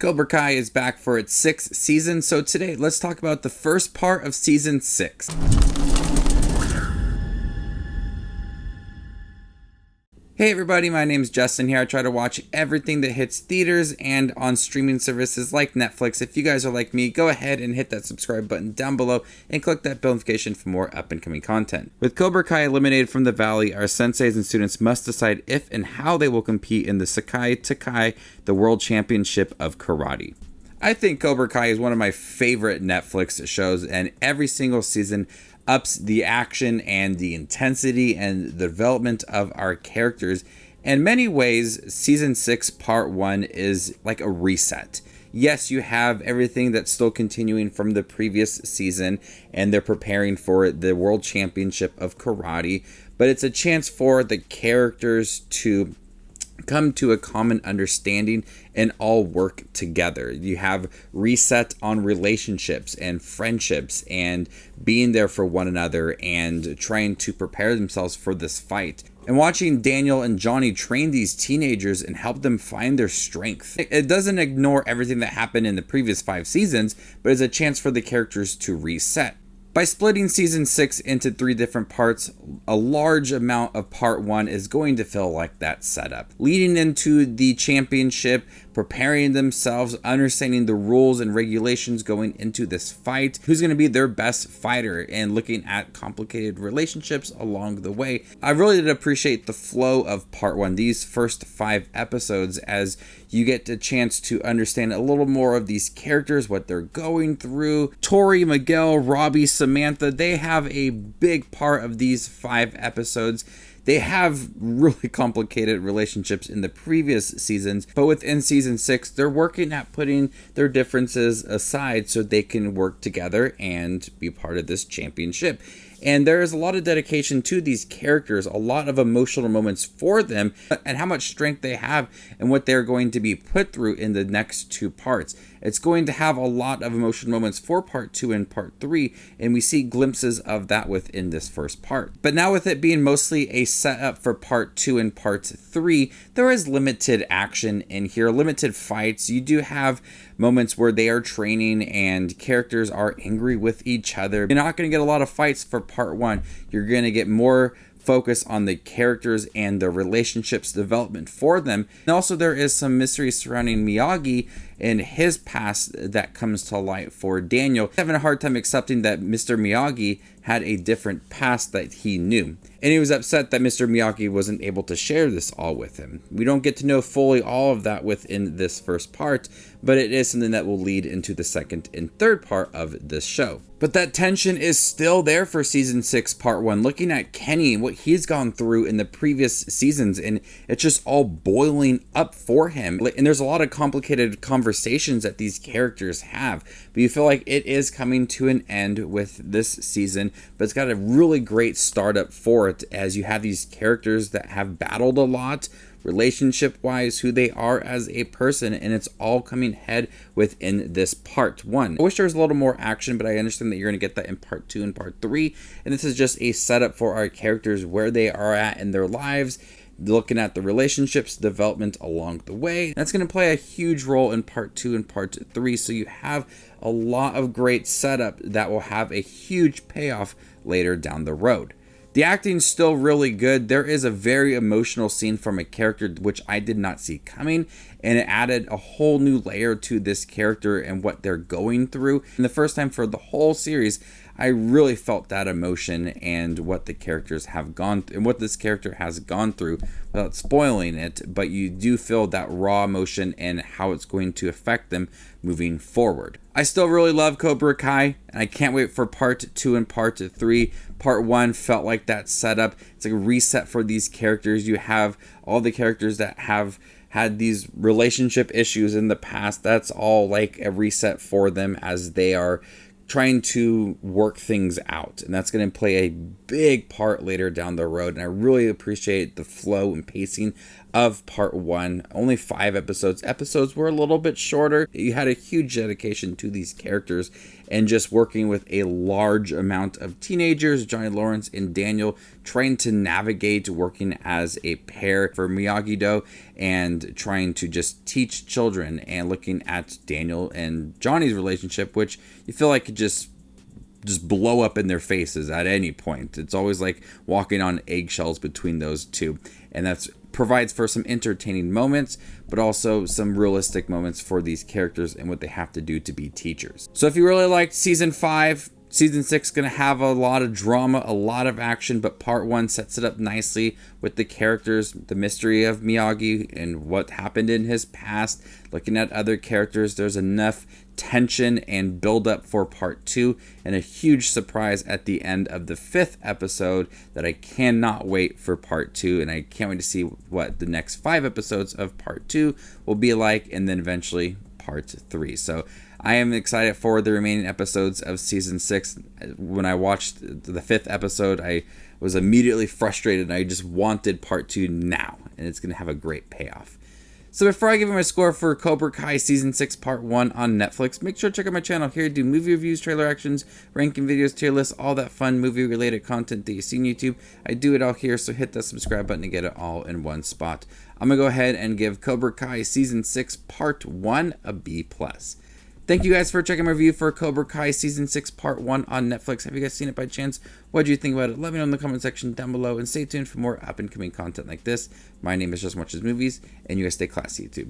Cobra Kai is back for its 6th season, so today let's talk about the first part of season 6. Hey everybody, my name's Justin here. I try to watch everything that hits theaters and on streaming services like Netflix. If you guys are like me, go ahead and hit that subscribe button down below and click that bell notification for more up and coming content. With Cobra Kai eliminated from the valley, our senseis and students must decide if and how they will compete in the Sekai Taikai, the World Championship of Karate. I think Cobra Kai is one of my favorite Netflix shows, and every single season ups the action and the intensity and the development of our characters. In many ways, season 6 part 1 is like a reset. Yes, you have everything that's still continuing from the previous season, and they're preparing for the World Championship of Karate, but it's a chance for the characters to come to a common understanding and all work together. You have reset on relationships and friendships and being there for one another and trying to prepare themselves for this fight. And watching Daniel and Johnny train these teenagers and help them find their strength. It doesn't ignore everything that happened in the previous 5 seasons, but is a chance for the characters to reset. By splitting season 6 into 3 different parts, a large amount of part 1 is going to feel like that setup. Leading into the championship, preparing themselves, understanding the rules and regulations going into this fight, who's going to be their best fighter, and looking at complicated relationships along the way. I really did appreciate the flow of part 1, these first 5 episodes, as you get a chance to understand a little more of these characters, what they're going through. Tori, Miguel, Robbie, Samantha, they have a big part of these 5 episodes. They have really complicated relationships in the previous seasons, but within season 6, they're working at putting their differences aside so they can work together and be part of this championship. And there is a lot of dedication to these characters, a lot of emotional moments for them, and how much strength they have and what they're going to be put through in the next 2 parts. It's going to have a lot of emotional moments for part 2 and part 3, and we see glimpses of that within this first part. But now with it being mostly a setup for part 2 and part 3, there is limited action in here, limited fights. You do have moments where they are training and characters are angry with each other. You're not going to get a lot of fights for part 1. You're going to get more focus on the characters and the relationships development for them. And also there is some mystery surrounding Miyagi and his past that comes to light for Daniel. Having a hard time accepting that Mr. Miyagi had a different past that he knew. And he was upset that Mr. Miyagi wasn't able to share this all with him. We don't get to know fully all of that within this first part, but it is something that will lead into the second and third part of this show. But that tension is still there for season 6 part 1. Looking at Kenny and what he's gone through in the previous seasons, and it's just all boiling up for him. And there's a lot of complicated conversations that these characters have, but you feel like it is coming to an end with this season, but it's got a really great startup for it, as you have these characters that have battled a lot relationship wise, who they are as a person, and it's all coming head within this part 1. I wish there was a little more action, but I understand that you're going to get that in part 2 and part 3, and this is just a setup for our characters, where they are at in their lives, looking at the relationships development along the way. That's going to play a huge role in part 2 and part 3, so you have a lot of great setup that will have a huge payoff later down the road. The acting's still really good. There is a very emotional scene from a character which I did not see coming, and it added a whole new layer to this character and what they're going through. And the first time for the whole series, I really felt that emotion and what the characters have gone through, and what this character has gone through, without spoiling it, but you do feel that raw emotion and how it's going to affect them moving forward. I still really love Cobra Kai, and I can't wait for part 2 and part 3. Part 1 felt like that setup. It's like a reset for these characters. You have all the characters that have had these relationship issues in the past. That's all like a reset for them as they are trying to work things out, and that's going to play a big part later down the road. And I really appreciate the flow and pacing of part 1. Only 5 episodes. Episodes were a little bit shorter. You had a huge dedication to these characters and just working with a large amount of teenagers, Johnny Lawrence and Daniel, trying to navigate working as a pair for Miyagi-Do and trying to just teach children, and looking at Daniel and Johnny's relationship, which you feel like could just blow up in their faces at any point. It's always like walking on eggshells between those two, and that's provides for some entertaining moments, but also some realistic moments for these characters and what they have to do to be teachers. So if you really liked season 5, season 6 is going to have a lot of drama, a lot of action, but part 1 sets it up nicely with the characters, the mystery of Miyagi and what happened in his past. Looking at other characters, there's enough tension and build up for part 2, and a huge surprise at the end of the 5th episode that I cannot wait for part 2, and I can't wait to see what the next 5 episodes of part 2 will be like, and then eventually part 3. So I am excited for the remaining episodes of season 6. When I watched the 5th episode, I was immediately frustrated and I just wanted part 2 now, and it's going to have a great payoff. So before I give you my score for Cobra Kai Season 6 Part 1 on Netflix, make sure to check out my channel here. I do movie reviews, trailer actions, ranking videos, tier lists, all that fun movie-related content that you see on YouTube. I do it all here, so hit that subscribe button to get it all in one spot. I'm going to go ahead and give Cobra Kai Season 6 Part 1 a B+. Thank you guys for checking my review for Cobra Kai Season 6 Part 1 on Netflix. Have you guys seen it by chance? What do you think about it? Let me know in the comment section down below, and stay tuned for more up-and-coming content like this. My name is Just Watches Movies, and you guys stay classy, YouTube.